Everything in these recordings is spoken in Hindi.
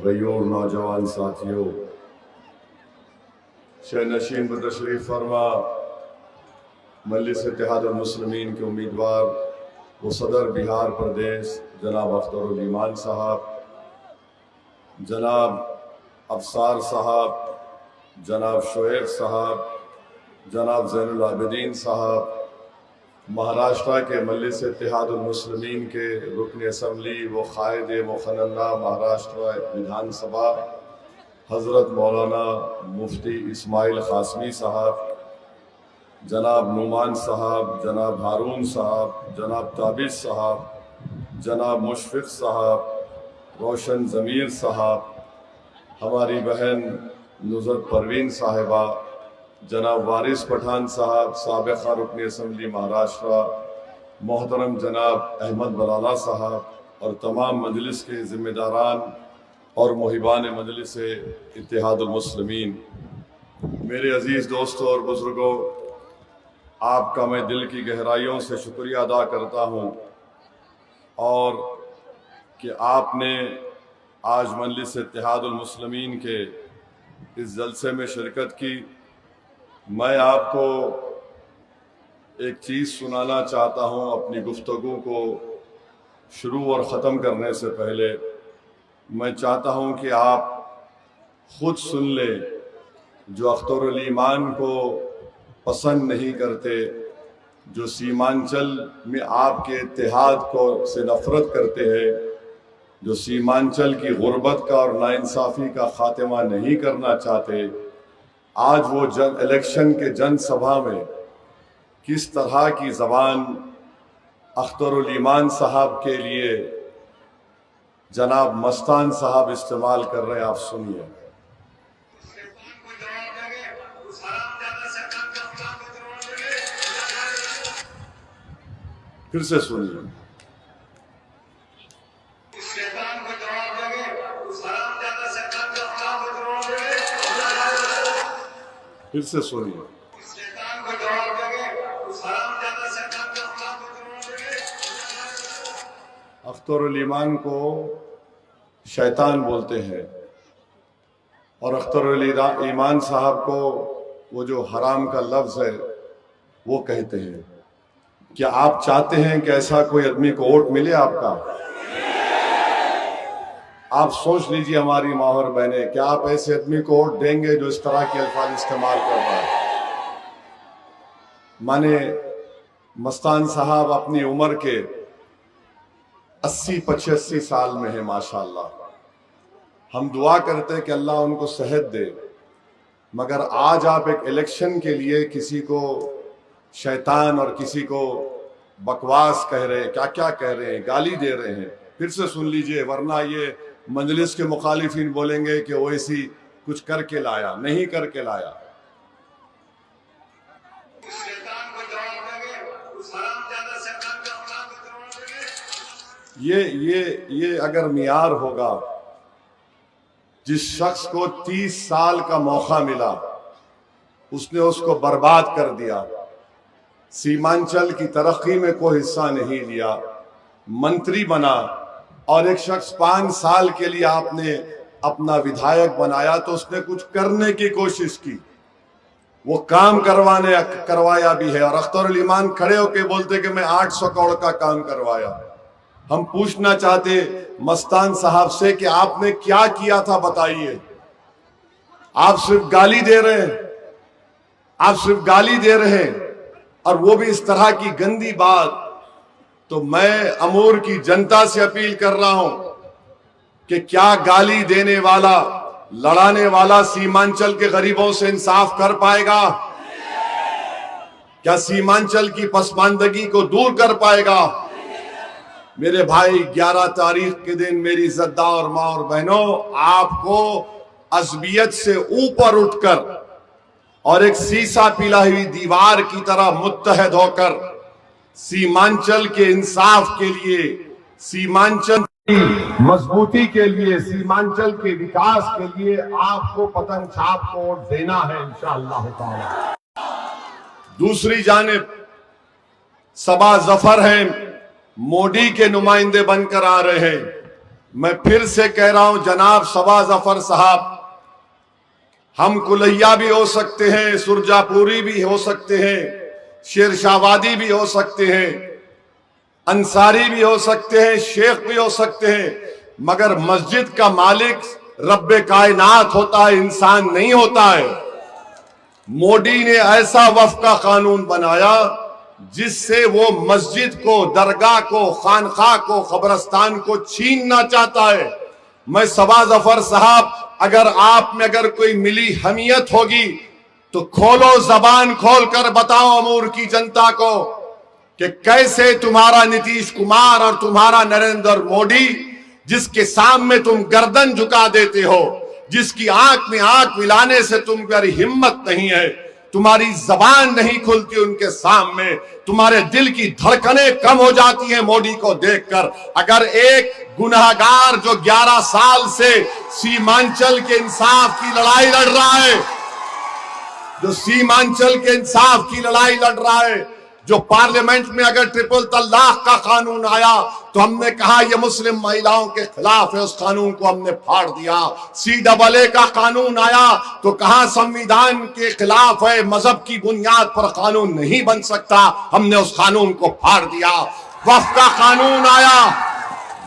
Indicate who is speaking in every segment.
Speaker 1: गयूर नौजवान साथियों, शहनशीन बतशरीफ फरमा मजलिस इत्तेहादुल मुस्लिमीन के उम्मीदवार व सदर बिहार प्रदेश जनाब अख्तरुल ईमान साहब, जनाब अफसार साहब, जनाब शोएब साहब, जनाब ज़ैनुल आबिदीन साहब, महाराष्ट्र के मजलिस इत्तेहादुल मुस्लिमीन के रुकन असम्बली व कायद मुखन्ना महाराष्ट्र विधानसभा हज़रत मौलाना मुफ्ती इस्माइल क़ासमी साहब, जनाब नुमान साहब, जनाब हारून साहब, जनाब ताबिश साहब, जनाब मुशफ़िक़ साहब, रोशन ज़मीर साहब, हमारी बहन नुज़रत परवीन साहिबा, जनाब वारिस पठान साहब, साबिक़ा रुकन असम्बली महाराष्ट्र, मोहतरम जनाब अहमद बलाला साहब और तमाम मजलिस के ज़िम्मेदारान और मुहिबान मजलिस इत्तेहादुल मुस्लिमीन, मेरे अज़ीज़ दोस्तों और बुज़ुर्गों, आपका मैं दिल की गहराइयों से शुक्रिया अदा करता हूँ और कि आपने आज मजलिस इत्तेहादुल मुस्लिमीन के इस जलसे में शिरकत की। मैं आपको एक चीज़ सुनाना चाहता हूँ अपनी गुफ्तगू को शुरू और ख़त्म करने से पहले। मैं चाहता हूँ कि आप खुद सुन लें, जो अख्तरुल ईमान को पसंद नहीं करते, जो सीमांचल में आपके इत्तेहाद को से नफ़रत करते हैं, जो सीमांचल की गुर्बत का और नाइंसाफ़ी का ख़ात्मा नहीं करना चाहते, आज वो इलेक्शन के जनसभा में किस तरह की ज़बान अख्तरुल ईमान साहब के लिए जनाब मस्तान साहब इस्तेमाल कर रहे हैं, आप सुनिए। फिर से सुनिए। फिर से सुनिए। अख्तरुल ईमान को शैतान बोलते हैं और अख्तरुल ईमान साहब को वो जो हराम का लफ्ज़ है वो कहते हैं। क्या आप चाहते हैं कि ऐसा कोई आदमी को वोट मिले आपका? आप सोच लीजिए हमारी माँ और बहनें, क्या आप ऐसे आदमी को वोट देंगे जो इस तरह के अल्फाज इस्तेमाल कर रहा है? माने मस्तान साहब अपनी उम्र के 80-85 साल में है माशाअल्लाह। हम दुआ करते हैं कि अल्लाह उनको सेहत दे, मगर आज आप एक इलेक्शन के लिए किसी को शैतान और किसी को बकवास कह रहे हैं, क्या क्या कह रहे हैं, गाली दे रहे हैं। फिर से सुन लीजिए, वरना ये मजलिस के मुखालिफिन बोलेंगे कि ओवैसी कुछ करके लाया, नहीं करके लाया। ये अगर मियार होगा, जिस शख्स को 30 साल का मौका मिला उसने उसको बर्बाद कर दिया, सीमांचल की तरक्की में कोई हिस्सा नहीं लिया, मंत्री बना, और एक शख्स 5 साल के लिए आपने अपना विधायक बनाया तो उसने कुछ करने की कोशिश की, वो काम करवाया भी है। और अख्तरुल ईमान खड़े होके बोलते कि मैं 800 करोड़ का काम करवाया। हम पूछना चाहते मस्तान साहब से कि आपने क्या किया था, बताइए। आप सिर्फ गाली दे रहे हैं, आप सिर्फ गाली दे रहे हैं, और वो भी इस तरह की गंदी बात। तो मैं अमूर की जनता से अपील कर रहा हूं कि क्या गाली देने वाला, लड़ाने वाला सीमांचल के गरीबों से इंसाफ कर पाएगा? क्या सीमांचल की पसमानदगी को दूर कर पाएगा? मेरे भाई, 11 तारीख के दिन मेरी इज्जतदार माँ और बहनों, आपको अज़बियत से ऊपर उठकर और एक शीशा पिला हुई दीवार की तरह मुत्तहद होकर सीमांचल के इंसाफ के लिए, सीमांचल की मजबूती के लिए, सीमांचल के विकास के लिए आपको पतंग छाप को वोट देना है इंशाअल्लाह ताला। दूसरी जानिब सबा जफर हैं, मोदी के नुमाइंदे बनकर आ रहे हैं। मैं फिर से कह रहा हूं जनाब सबा जफर साहब, हम कुलैया भी हो सकते हैं, सुरजापुरी भी हो सकते हैं, शेरशाहवादी भी हो सकते हैं, अंसारी भी हो सकते हैं, शेख भी हो सकते हैं, मगर मस्जिद का मालिक रब्बे कायनात होता है, इंसान नहीं होता है। मोदी ने ऐसा वक्फ का कानून बनाया जिससे वो मस्जिद को, दरगाह को, खानखा को, कब्रस्तान को छीनना चाहता है। मैं सबा जफर साहब, अगर आप में अगर कोई मिली हमियत होगी तो खोलो, जबान खोलकर बताओ अमूर की जनता को कि कैसे तुम्हारा नीतीश कुमार और तुम्हारा नरेंद्र मोदी, जिसके सामने तुम गर्दन झुका देते हो, जिसकी आंख में आंख मिलाने से तुम्हारी हिम्मत नहीं है, तुम्हारी जबान नहीं खुलती उनके सामने, तुम्हारे दिल की धड़कनें कम हो जाती हैं मोदी को देखकर। अगर एक गुनहगार जो 11 साल से सीमांचल के इंसाफ की लड़ाई लड़ रहा है, जो सीमांचल के इंसाफ की लड़ाई लड़ रहा है, जो पार्लियामेंट में अगर ट्रिपल तलाक का कानून आया तो हमने कहा यह मुस्लिम महिलाओं के खिलाफ है, उस कानून को हमने फाड़ दिया। CAA का कानून आया तो कहा संविधान के खिलाफ है, मजहब की बुनियाद पर कानून नहीं बन सकता, हमने उस कानून को फाड़ दिया। वक्फ का कानून आया,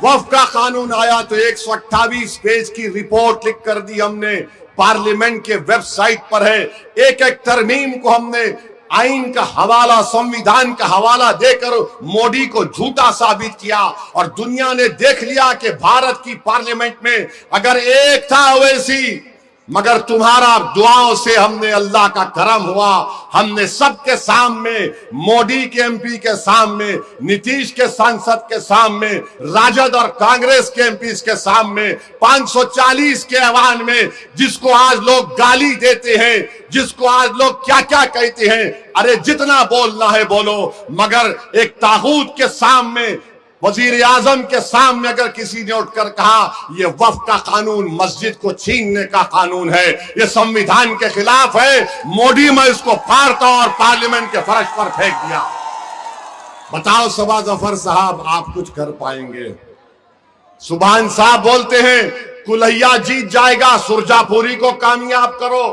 Speaker 1: वक्फ का कानून आया तो 128 पेज की रिपोर्ट लिख कर दी हमने, पार्लियामेंट के वेबसाइट पर है। एक एक तरमीम को हमने आइन का हवाला, संविधान का हवाला देकर मोदी को झूठा साबित किया और दुनिया ने देख लिया कि भारत की पार्लियामेंट में अगर एक था ओवैसी, मगर तुम्हारा दुआओं से हमने, अल्लाह का करम हुआ, हमने सबके सामने, मोदी के MP के सामने, नीतीश के सांसद के सामने, राजद और कांग्रेस के MPs के सामने, 540 के ऐवान में, जिसको आज लोग गाली देते हैं, जिसको आज लोग क्या क्या कहते हैं, अरे जितना बोलना है बोलो, मगर एक तागूत के सामने, वजीर आजम के सामने अगर किसी ने उठकर कहा यह वक्फ का कानून मस्जिद को छीनने का कानून है, यह संविधान के खिलाफ है, मोदी मैं इसको फाड़ता और पार्लियामेंट के फर्श पर फेंक दिया। बताओ सबा जफर साहब, आप कुछ कर पाएंगे? सुभान साहब बोलते हैं कुलैया जीत जाएगा, सुरजापुरी को कामयाब करो।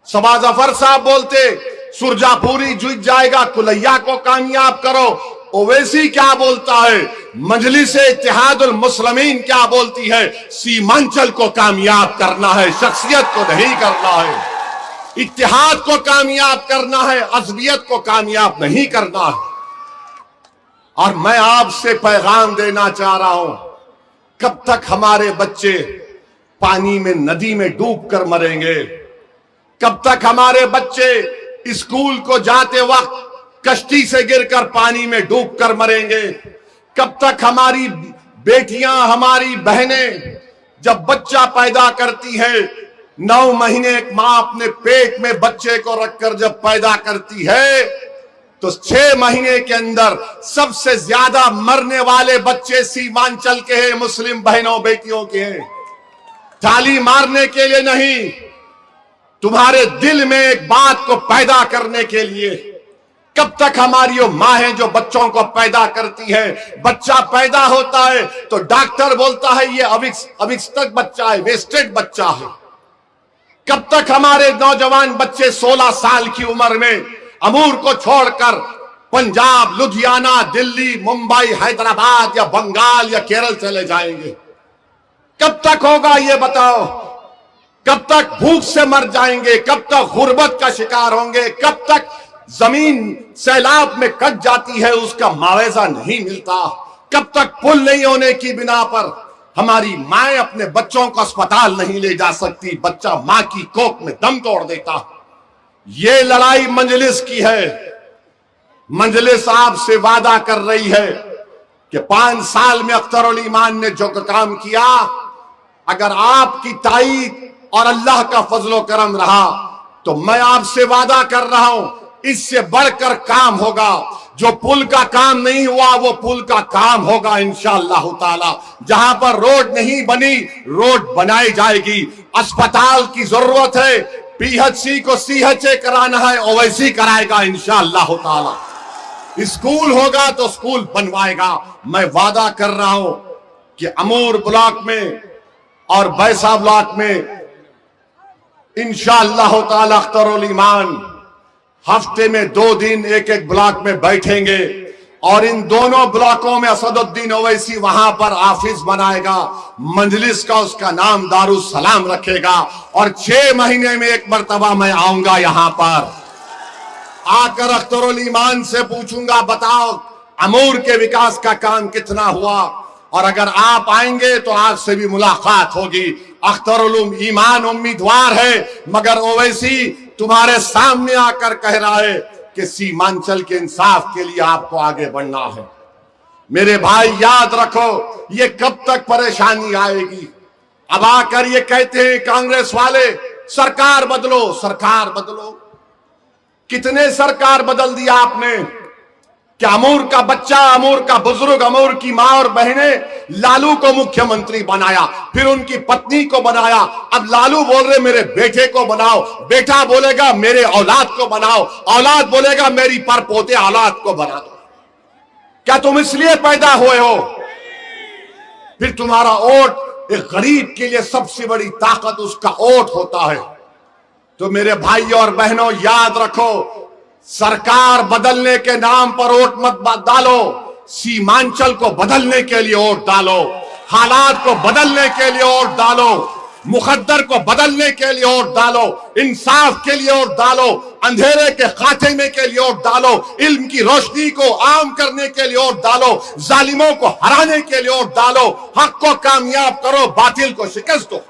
Speaker 1: सबा जफर साहब बोलते सुरजापुरी जीत जाएगा, कुलैया को कामयाब करो। ओवैसी क्या बोलता है, मजलिस-ए इत्तेहादुल मुस्लिमीन क्या बोलती है, सीमांचल को कामयाब करना है, शख्सियत को नहीं करना है, इत्तेहाद को कामयाब करना है, अज़बियत को कामयाब नहीं करना है। और मैं आपसे पैगाम देना चाह रहा हूं, कब तक हमारे बच्चे पानी में, नदी में डूब कर मरेंगे? कब तक हमारे बच्चे स्कूल को जाते वक्त कश्ती से गिरकर पानी में डूब कर मरेंगे? कब तक हमारी बेटियां, हमारी बहनें जब बच्चा पैदा करती है, 9 महीने एक मां अपने पेट में बच्चे को रखकर जब पैदा करती है तो 6 महीने के अंदर सबसे ज्यादा मरने वाले बच्चे सीमांचल के हैं, मुस्लिम बहनों बेटियों के हैं। ताली मारने के लिए नहीं, तुम्हारे दिल में एक बात को पैदा करने के लिए। कब तक हमारी वो माँ है जो बच्चों को पैदा करती है, बच्चा पैदा होता है तो डॉक्टर बोलता है ये अविकसित बच्चा है, वेस्टेड बच्चा है। कब तक हमारे नौजवान बच्चे 16 साल की उम्र में अमूर को छोड़कर पंजाब, लुधियाना, दिल्ली, मुंबई, हैदराबाद या बंगाल या केरल चले जाएंगे? कब तक होगा ये बताओ? कब तक भूख से मर जाएंगे? कब तक गुर्बत का शिकार होंगे? कब तक जमीन सैलाब में कट जाती है, उसका मुआवजा नहीं मिलता? कब तक पुल नहीं होने की बिना पर हमारी माएं अपने बच्चों को अस्पताल नहीं ले जा सकती, बच्चा मां की कोख में दम तोड़ देता? ये लड़ाई मजलिस की है। मजलिस आपसे वादा कर रही है कि 5 साल में अख्तर उल ईमान ने जो काम किया, अगर आपकी ताईद और अल्लाह का फजलो करम रहा तो मैं आपसे वादा कर रहा हूं इससे बढ़कर काम होगा। जो पुल का काम नहीं हुआ वो पुल का काम होगा इंशाअल्लाह ताला। जहां पर रोड नहीं बनी रोड बनाई जाएगी। अस्पताल की जरूरत है, PHC को CHA कराना है, ओवैसी कराएगा इंशाअल्लाह ताला। स्कूल होगा तो स्कूल बनवाएगा। मैं वादा कर रहा हूं कि अमूर ब्लॉक में और बैसा ब्लॉक में इंशाअल्लाह ताला अख्तरुल ईमान हफ्ते में 2 दिन एक एक ब्लॉक में बैठेंगे और इन दोनों ब्लॉकों में असदुद्दीन ओवैसी वहां पर ऑफिस बनाएगा, मजलिस का उसका नाम दारुस सलाम रखेगा और 6 महीने में एक मर्तबा मैं आऊंगा यहां पर, आकर अख्तरुल ईमान से पूछूंगा बताओ अमूर के विकास का काम कितना हुआ, और अगर आप आएंगे तो आपसे भी मुलाकात होगी। अख्तरुल ईमान उम्मीदवार है मगर ओवैसी तुम्हारे सामने आकर कह रहा है कि सीमांचल के इंसाफ के लिए आपको आगे बढ़ना है। मेरे भाई याद रखो, ये कब तक परेशानी आएगी। अब आकर ये कहते हैं कांग्रेस वाले सरकार बदलो, सरकार बदलो। कितने सरकार बदल दिया आपने? क्या अमूर का बच्चा, अमूर का बुजुर्ग, अमूर की मां और बहनें लालू को मुख्यमंत्री बनाया, फिर उनकी पत्नी को बनाया। अब लालू बोल रहे मेरे बेटे को बनाओ, बेटा बोलेगा मेरे औलाद को बनाओ, औलाद बोलेगा मेरी परपोते औलाद को बना दो। क्या तुम इसलिए पैदा हुए हो? फिर तुम्हारा वोट एक गरीब के लिए सबसे बड़ी ताकत उसका वोट होता है। तो मेरे भाइयों और बहनों याद रखो, सरकार बदलने के नाम पर वोट मत डालो, सीमांचल को बदलने के लिए वोट डालो, हालात को बदलने के लिए वोट डालो, मुकद्दर को बदलने के लिए वोट डालो, इंसाफ के लिए वोट डालो, अंधेरे के खात्मे के लिए वोट डालो, इल्म की रोशनी को आम करने के लिए वोट डालो, जालिमों को हराने के लिए वोट डालो, हक को कामयाब करो, बातिल को शिकस्त दो।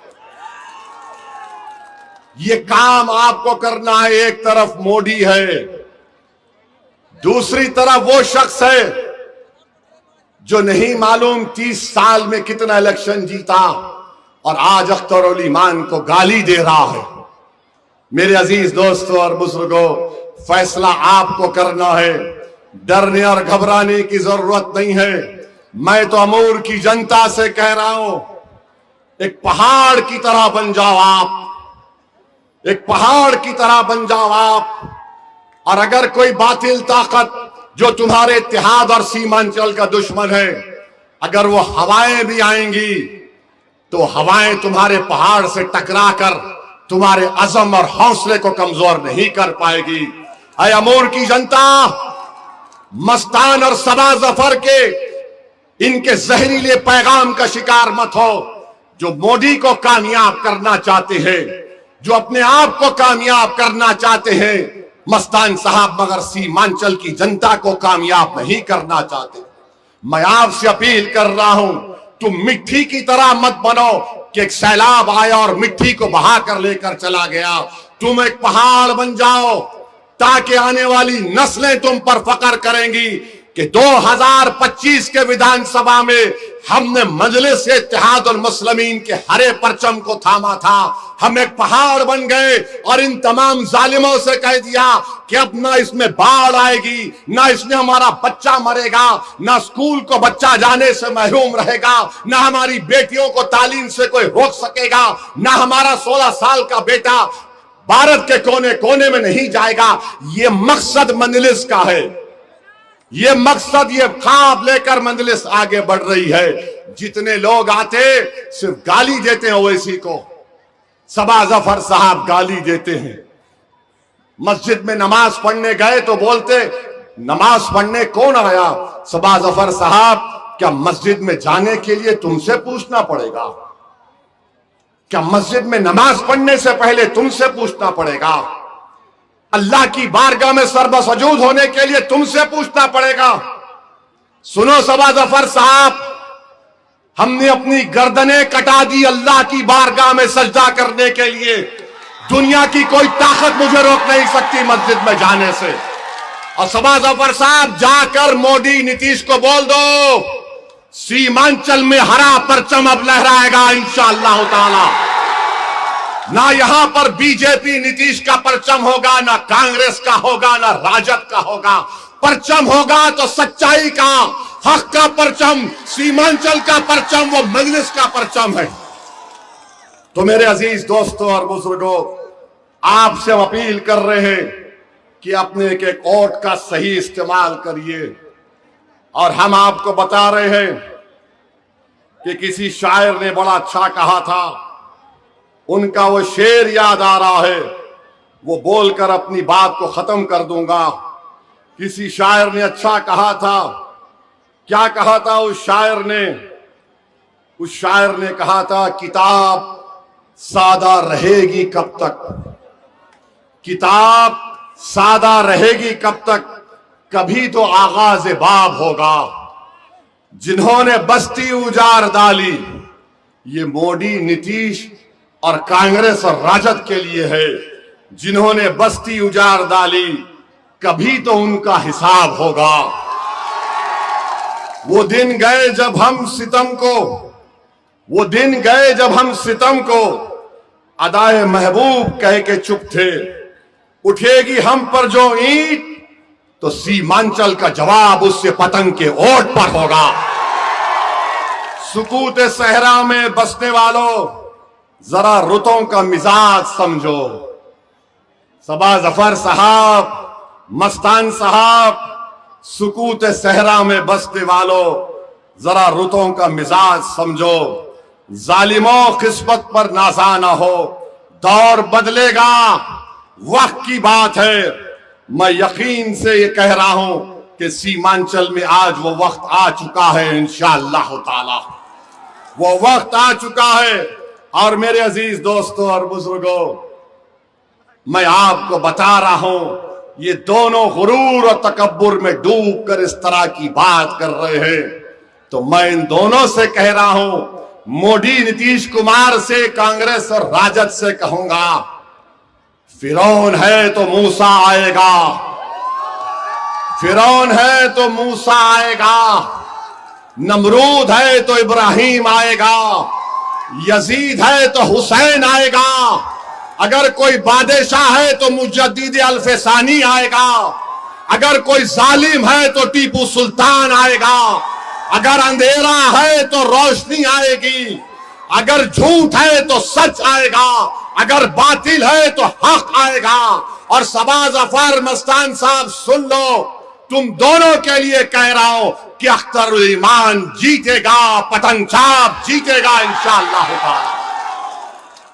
Speaker 1: ये काम आपको करना है। एक तरफ मोदी है, दूसरी तरफ वो शख्स है जो नहीं मालूम 30 साल में कितना इलेक्शन जीता और आज अख्तरुल ईमान को गाली दे रहा है। मेरे अजीज दोस्तों और बुजुर्गों, फैसला आपको करना है, डरने और घबराने की जरूरत नहीं है। मैं तो अमूर की जनता से कह रहा हूं, एक पहाड़ की तरह बन जाओ आप, एक पहाड़ की तरह बन जाओ आप। और अगर कोई बातिल ताकत जो तुम्हारे इत्तेहाद और सीमांचल का दुश्मन है, अगर वो हवाएं भी आएंगी तो हवाएं तुम्हारे पहाड़ से टकराकर तुम्हारे अज़म और हौसले को कमजोर नहीं कर पाएगी। ऐ अमूर की जनता, मस्तान और सबा जफर के इनके जहरीले पैगाम का शिकार मत हो। जो मोदी को कामयाब करना चाहते हैं, जो अपने आप को कामयाब करना चाहते हैं मस्तान साहब, मगर सीमांचल की जनता को कामयाब नहीं करना चाहते। मैं आपसे अपील कर रहा हूं, तुम मिट्टी की तरह मत बनो कि एक सैलाब आया और मिट्टी को बहा कर लेकर चला गया। तुम एक पहाड़ बन जाओ ताकि आने वाली नस्लें तुम पर फख्र करेंगी कि 2025 के विधानसभा में हमने मजलिस इत्तेहादुल मुस्लिमीन के हरे परचम को थामा था। हम एक पहाड़ बन गए और इन तमाम जालिमों से कह दिया कि अब ना इसमें बाढ़ आएगी, ना इसमें हमारा बच्चा मरेगा, ना स्कूल को बच्चा जाने से महरूम रहेगा, ना हमारी बेटियों को तालीम से कोई रोक सकेगा, ना हमारा 16 साल का बेटा भारत के कोने कोने में नहीं जाएगा। ये मकसद मजलिस का है, ये मकसद, ये ख्वाब लेकर मजलिस आगे बढ़ रही है। जितने लोग आते सिर्फ गाली देते हैं ओवैसी को। सबा जफर साहब गाली देते हैं। मस्जिद में नमाज पढ़ने गए तो बोलते नमाज पढ़ने कौन आया? सबा जफर साहब, क्या मस्जिद में जाने के लिए तुमसे पूछना पड़ेगा? क्या मस्जिद में नमाज पढ़ने से पहले तुमसे पूछना पड़ेगा? अल्लाह की बारगाह में सर्वसजूद होने के लिए तुमसे पूछना पड़ेगा? सुनो सबा जफर साहब, हमने अपनी गर्दनें कटा दी अल्लाह की बारगाह में सजदा करने के लिए। दुनिया की कोई ताकत मुझे रोक नहीं सकती मस्जिद में जाने से। और सबा जफर साहब, जाकर मोदी नीतीश को बोल दो, सीमांचल में हरा परचम अब लहराएगा इंशाअल्लाह ताला। ना यहां पर बीजेपी नीतीश का परचम होगा, ना कांग्रेस का होगा, ना राजद का होगा। परचम होगा तो सच्चाई का, हक का परचम, सीमांचल का परचम, वो मजलिस का परचम है। तो मेरे अजीज दोस्तों और बुजुर्गों, आपसे हम अपील कर रहे हैं कि अपने एक एक वोट का सही इस्तेमाल करिए। और हम आपको बता रहे हैं, कि किसी शायर ने बड़ा अच्छा कहा था, उनका वो शेर याद आ रहा है, वो बोलकर अपनी बात को खत्म कर दूंगा। किसी शायर ने अच्छा कहा था, क्या कहा था उस शायर ने? उस शायर ने कहा था, किताब सादा रहेगी कब तक, किताब सादा रहेगी कब तक, कभी तो आगाज बाब होगा। जिन्होंने बस्ती उजाड़ डाली, ये मोदी, नीतीश और कांग्रेस और राजद के लिए है। जिन्होंने बस्ती उजाड़ डाली, कभी तो उनका हिसाब होगा। वो दिन गए जब हम सितम को, वो दिन गए जब हम सितम को अदाए महबूब कह के चुप थे। उठेगी हम पर जो ईंट, तो सीमांचल का जवाब उससे पतंग के ओट पर होगा। सुकूत सहरा में बसने वालों, जरा रुतों का मिजाज समझो। सबा जफर साहब, मस्तान साहब, सुकूत सहरा में बसने वालों, जरा रुतों का मिजाज समझो। जालिमों किस्मत पर नाज़ा ना हो, दौर बदलेगा, वक्त की बात है। मैं यकीन से ये कह रहा हूं कि सीमांचल में आज वो वक्त आ चुका है, इंशाअल्लाह ताला वो वक्त आ चुका है। और मेरे अजीज दोस्तों और बुजुर्गों, मैं आपको बता रहा हूं, ये दोनों गुरूर और तकब्बुर में डूब कर इस तरह की बात कर रहे हैं, तो मैं इन दोनों से कह रहा हूं, मोदी, नीतीश कुमार से, कांग्रेस और राजद से कहूंगा, फिरौन है तो मूसा आएगा, फिरौन है तो मूसा आएगा, नमरूद है तो इब्राहिम आएगा, यजीद है तो हुसैन आएगा, अगर कोई बादशाह है तो मुजद्दिद अल्फसानी आएगा, अगर कोई जालिम है तो टीपू सुल्तान आएगा, अगर अंधेरा है तो रोशनी आएगी, अगर झूठ है तो सच आएगा, अगर बातिल है तो हक आएगा। और सबा जफर, मस्तान साहब, सुन लो, तुम दोनों के लिए कह रहा हूं कि अख्तरुल ईमान जीतेगा, पतंग छाप जीतेगा इंशाअल्लाह ताला।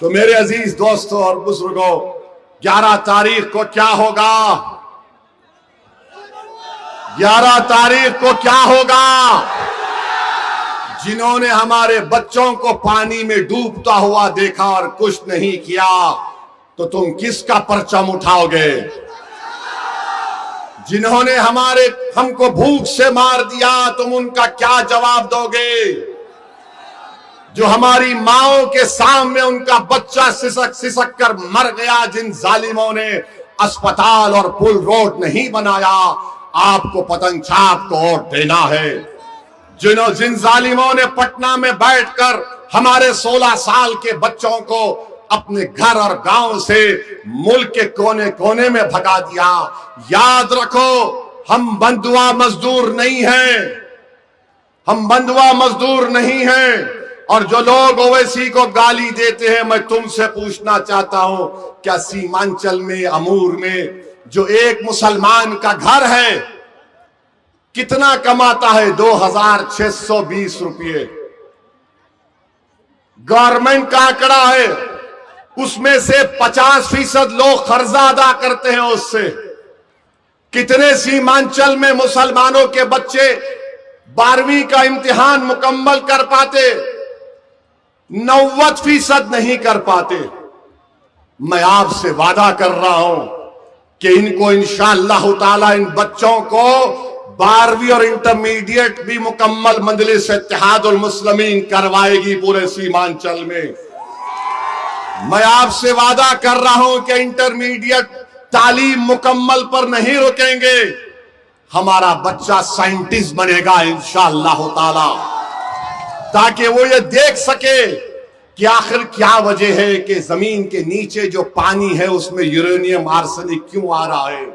Speaker 1: तो मेरे अजीज दोस्तों और बुजुर्गों, 11 तारीख को क्या होगा? 11 तारीख को क्या होगा? जिन्होंने हमारे बच्चों को पानी में डूबता हुआ देखा और कुछ नहीं किया, तो तुम किसका परचम उठाओगे? जिन्होंने हमको भूख से मार दिया, तुम उनका क्या जवाब दोगे? जो हमारी माओं के सामने उनका बच्चा सिसक सिसक कर मर गया, जिन जालिमों ने अस्पताल और पुल रोड नहीं बनाया, आपको पतंग छाप को वोट देना है। जिन जालिमों ने पटना में बैठकर हमारे 16 साल के बच्चों को अपने घर और गांव से मुल्क के कोने कोने में भगा दिया, याद रखो, हम बंधुआ मजदूर नहीं हैं, हम बंधुआ मजदूर नहीं हैं। और जो लोग ओवैसी को गाली देते हैं, मैं तुमसे पूछना चाहता हूं, क्या सीमांचल में, अमूर में जो एक मुसलमान का घर है, कितना कमाता है? 2620 रुपये गवर्नमेंट का आंकड़ा है। उसमें से 50% लोग कर्जा अदा करते हैं उससे। कितने सीमांचल में मुसलमानों के बच्चे 12वीं का इम्तिहान मुकम्मल कर पाते? 90% नहीं कर पाते। मैं आपसे वादा कर रहा हूं कि इनको इंशाअल्लाह ताला, इन बच्चों को 12वीं और इंटरमीडिएट भी मुकम्मल मजलिस इत्तेहादुल मुस्लिमीन करवाएगी पूरे सीमांचल में। मैं आपसे वादा कर रहा हूं कि इंटरमीडिएट तालीम मुकम्मल पर नहीं रुकेंगे। हमारा बच्चा साइंटिस्ट बनेगा इंशाअल्लाह ताला, ताकि वो ये देख सके कि आखिर क्या वजह है कि जमीन के नीचे जो पानी है उसमें यूरेनियम, आर्सेनिक क्यों आ रहा है।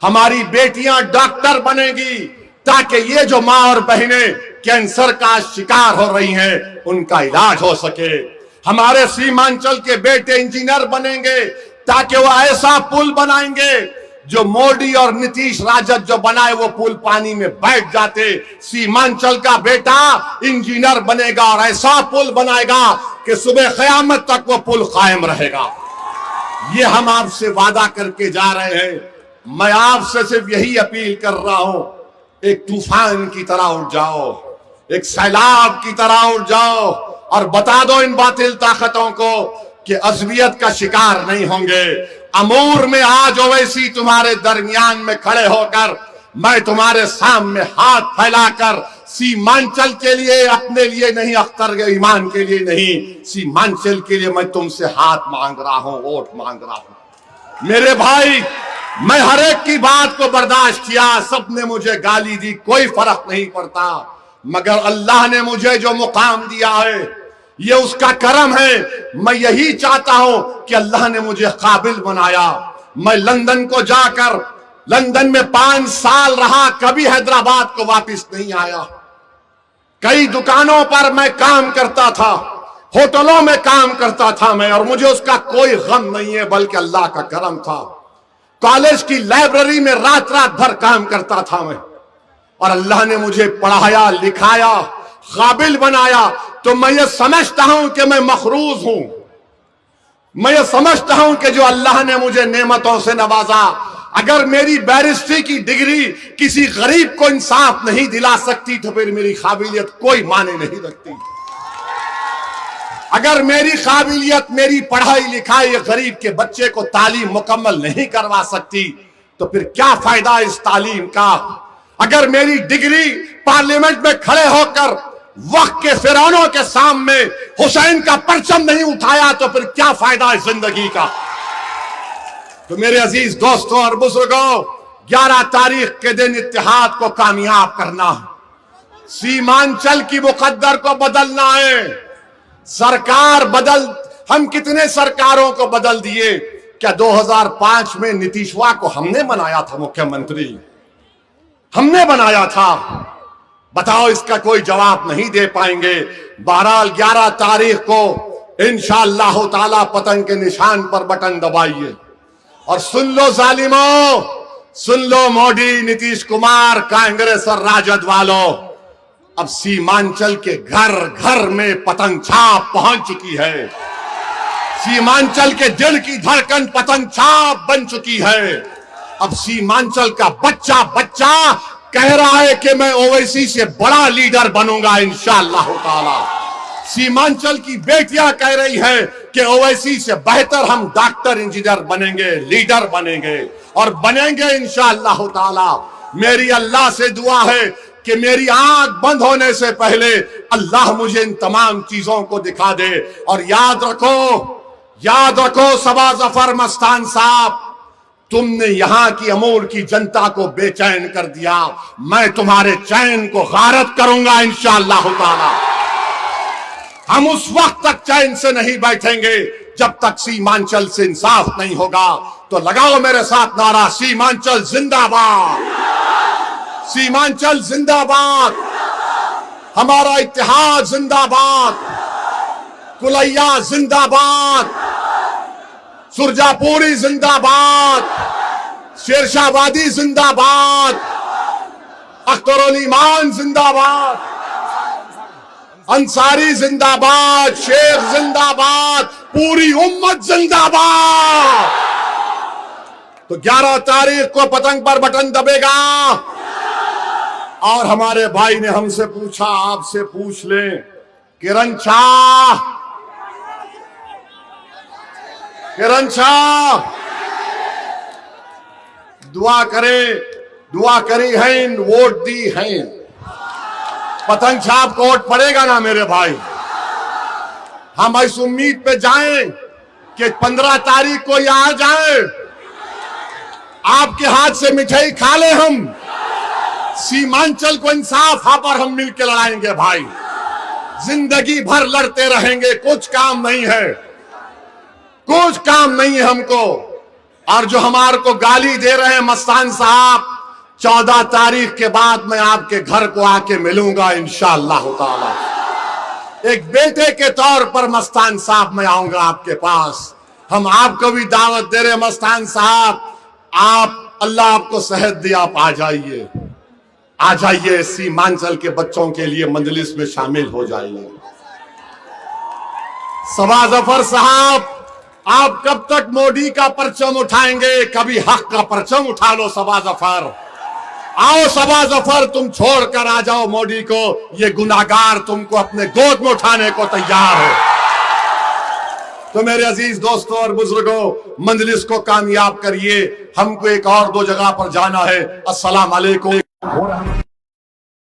Speaker 1: हमारी बेटियां डॉक्टर बनेगी ताकि ये जो मां और बहनें कैंसर का शिकार हो रही हैं, उनका इलाज हो सके। हमारे सीमांचल के बेटे इंजीनियर बनेंगे ताकि वो ऐसा पुल बनाएंगे जो मोदी और नीतीश राजद जो बनाए वो पुल पानी में बैठ जाते। सीमांचल का बेटा इंजीनियर बनेगा और ऐसा पुल बनाएगा कि सुबह क़यामत तक वो पुल कायम रहेगा। ये हम आपसे वादा करके जा रहे हैं। मैं आपसे सिर्फ यही अपील कर रहा हूं, एक तूफान की तरह उठ जाओ, एक सैलाब की तरह उठ जाओ और बता दो इन बातिल ताकतों को कि अज़बियत का शिकार नहीं होंगे। अमूर में आज ओवैसी तुम्हारे दरमियान में खड़े होकर मैं तुम्हारे सामने हाथ फैलाकर सीमांचल के लिए, अपने लिए नहीं, अख्तर के ईमान के लिए नहीं, सीमांचल के लिए मैं तुमसे हाथ मांग रहा हूं, वोट मांग रहा हूं। मेरे भाई, मैं हर एक की बात को बर्दाश्त किया, सबने मुझे गाली दी, कोई फर्क नहीं पड़ता, मगर अल्लाह ने मुझे जो मुकाम दिया है ये उसका करम है। मैं यही चाहता हूं कि अल्लाह ने मुझे काबिल बनाया। मैं लंदन को जाकर, लंदन में 5 साल रहा, कभी हैदराबाद को वापस नहीं आया। कई दुकानों पर मैं काम करता था, होटलों में काम करता था मैं, और मुझे उसका कोई गम नहीं है, बल्कि अल्लाह का करम था। कॉलेज की लाइब्रेरी में रात रात भर काम करता था मैं, और अल्लाह ने मुझे पढ़ाया, लिखाया, काबिल बनाया। तो मैं ये समझता हूं कि मैं मखरूज हूं। मैं ये समझता हूं कि जो अल्लाह ने मुझे नेमतों से नवाजा, अगर मेरी बैरिस्ट्री की डिग्री किसी गरीब को इंसाफ नहीं दिला सकती तो फिर मेरी काबिलियत कोई माने नहीं रखती। अगर मेरी काबिलियत, मेरी पढ़ाई लिखाई गरीब के बच्चे को तालीम मुकम्मल नहीं करवा सकती तो फिर क्या फायदा इस तालीम का। अगर मेरी डिग्री पार्लियामेंट में खड़े होकर वक्त के फिरौनों के सामने हुसैन का परचम नहीं उठाया तो फिर क्या फायदा है जिंदगी का। तो मेरे अजीज दोस्तों और बुजुर्गों, 11 तारीख के दिन इत्तेहाद को कामयाब करना, सीमांचल की मुकद्दर को बदलना है। सरकार बदल, हम कितने सरकारों को बदल दिए। क्या 2005 में नीतीशवा को हमने बनाया था मुख्यमंत्री? हमने बनाया था। बताओ, इसका कोई जवाब नहीं दे पाएंगे। बहरहाल 11 तारीख को इंशाअल्लाह ताला पतंग के निशान पर बटन दबाइए और सुन लो जालिमों, सुन लो मोदी, नीतीश कुमार, कांग्रेस और राजद वालों, अब सीमांचल के घर घर में पतंग छाप पहुंच चुकी है। सीमांचल के दिल की धड़कन पतंग छाप बन चुकी है। अब सीमांचल का बच्चा बच्चा कह रहा है कि मैं ओवैसी से बड़ा लीडर बनूंगा इंशाअल्लाह ताला। सीमांचल की बेटियां कह रही है कि ओवैसी से बेहतर हम डॉक्टर, इंजीनियर बनेंगे, लीडर बनेंगे और बनेंगे इंशाअल्लाह ताला। मेरी अल्लाह से दुआ है कि मेरी आंख बंद होने से पहले अल्लाह मुझे इन तमाम चीजों को दिखा दे। और याद रखो सबा जफर मस्तान साहब, तुमने यहां की अमूर की जनता को बेचैन कर दिया, मैं तुम्हारे चैन को गारत करूंगा इंशाअल्लाह ताला। हम उस वक्त तक चैन से नहीं बैठेंगे जब तक सीमांचल से इंसाफ नहीं होगा। तो लगाओ मेरे साथ नारा, सीमांचल जिंदाबाद, सीमांचल जिंदाबाद, हमारा इत्तेहाद जिंदाबाद, कुलैया जिंदाबाद, सुरजापुरी जिंदाबाद, शेरशाहबादी जिंदाबाद, अख्तरुल ईमान जिंदाबाद, अंसारी जिंदाबाद, शेख जिंदाबाद, पूरी उम्मत जिंदाबाद। तो 11 तारीख को पतंग पर बटन दबेगा। और हमारे भाई ने हमसे पूछा, आपसे पूछ लें, किरण शाह, किरण शाह दुआ करी है, वोट दी है, पतंग छाप को वोट पड़ेगा ना मेरे भाई। हम इस उम्मीद पे जाएं कि 15 तारीख को यहां जाएं, आपके हाथ से मिठाई खा ले, हम सीमांचल को इंसाफ पर हम मिलकर लड़ाएंगे भाई। जिंदगी भर लड़ते रहेंगे, कुछ काम नहीं है, कुछ काम नहीं है हमको। और जो हमारे को गाली दे रहे हैं मस्तान साहब, 14 तारीख के बाद मैं आपके घर को आके मिलूंगा इंशाअल्लाह ताला। एक बेटे के तौर पर मस्तान साहब मैं आऊंगा आपके पास। हम आपको भी दावत दे रहे हैं मस्तान साहब, आप अल्लाह आपको सेहत दे, आप आ जाइए, आ जाइए, सीमांचल के बच्चों के लिए मजलिस में शामिल हो जाइए। सबा जफर साहब, आप कब तक मोदी का परचम उठाएंगे? कभी हक का परचम उठा लो सबा जफर। आओ सबा जफर, तुम छोड़कर आ जाओ मोदी को, ये गुनाहगार तुमको अपने गोद में उठाने को तैयार हो। तो मेरे अजीज दोस्तों और बुजुर्गों, मंजलिस को कामयाब करिए। हमको एक और दो जगह पर जाना है। अस्सलाम वालेकुम।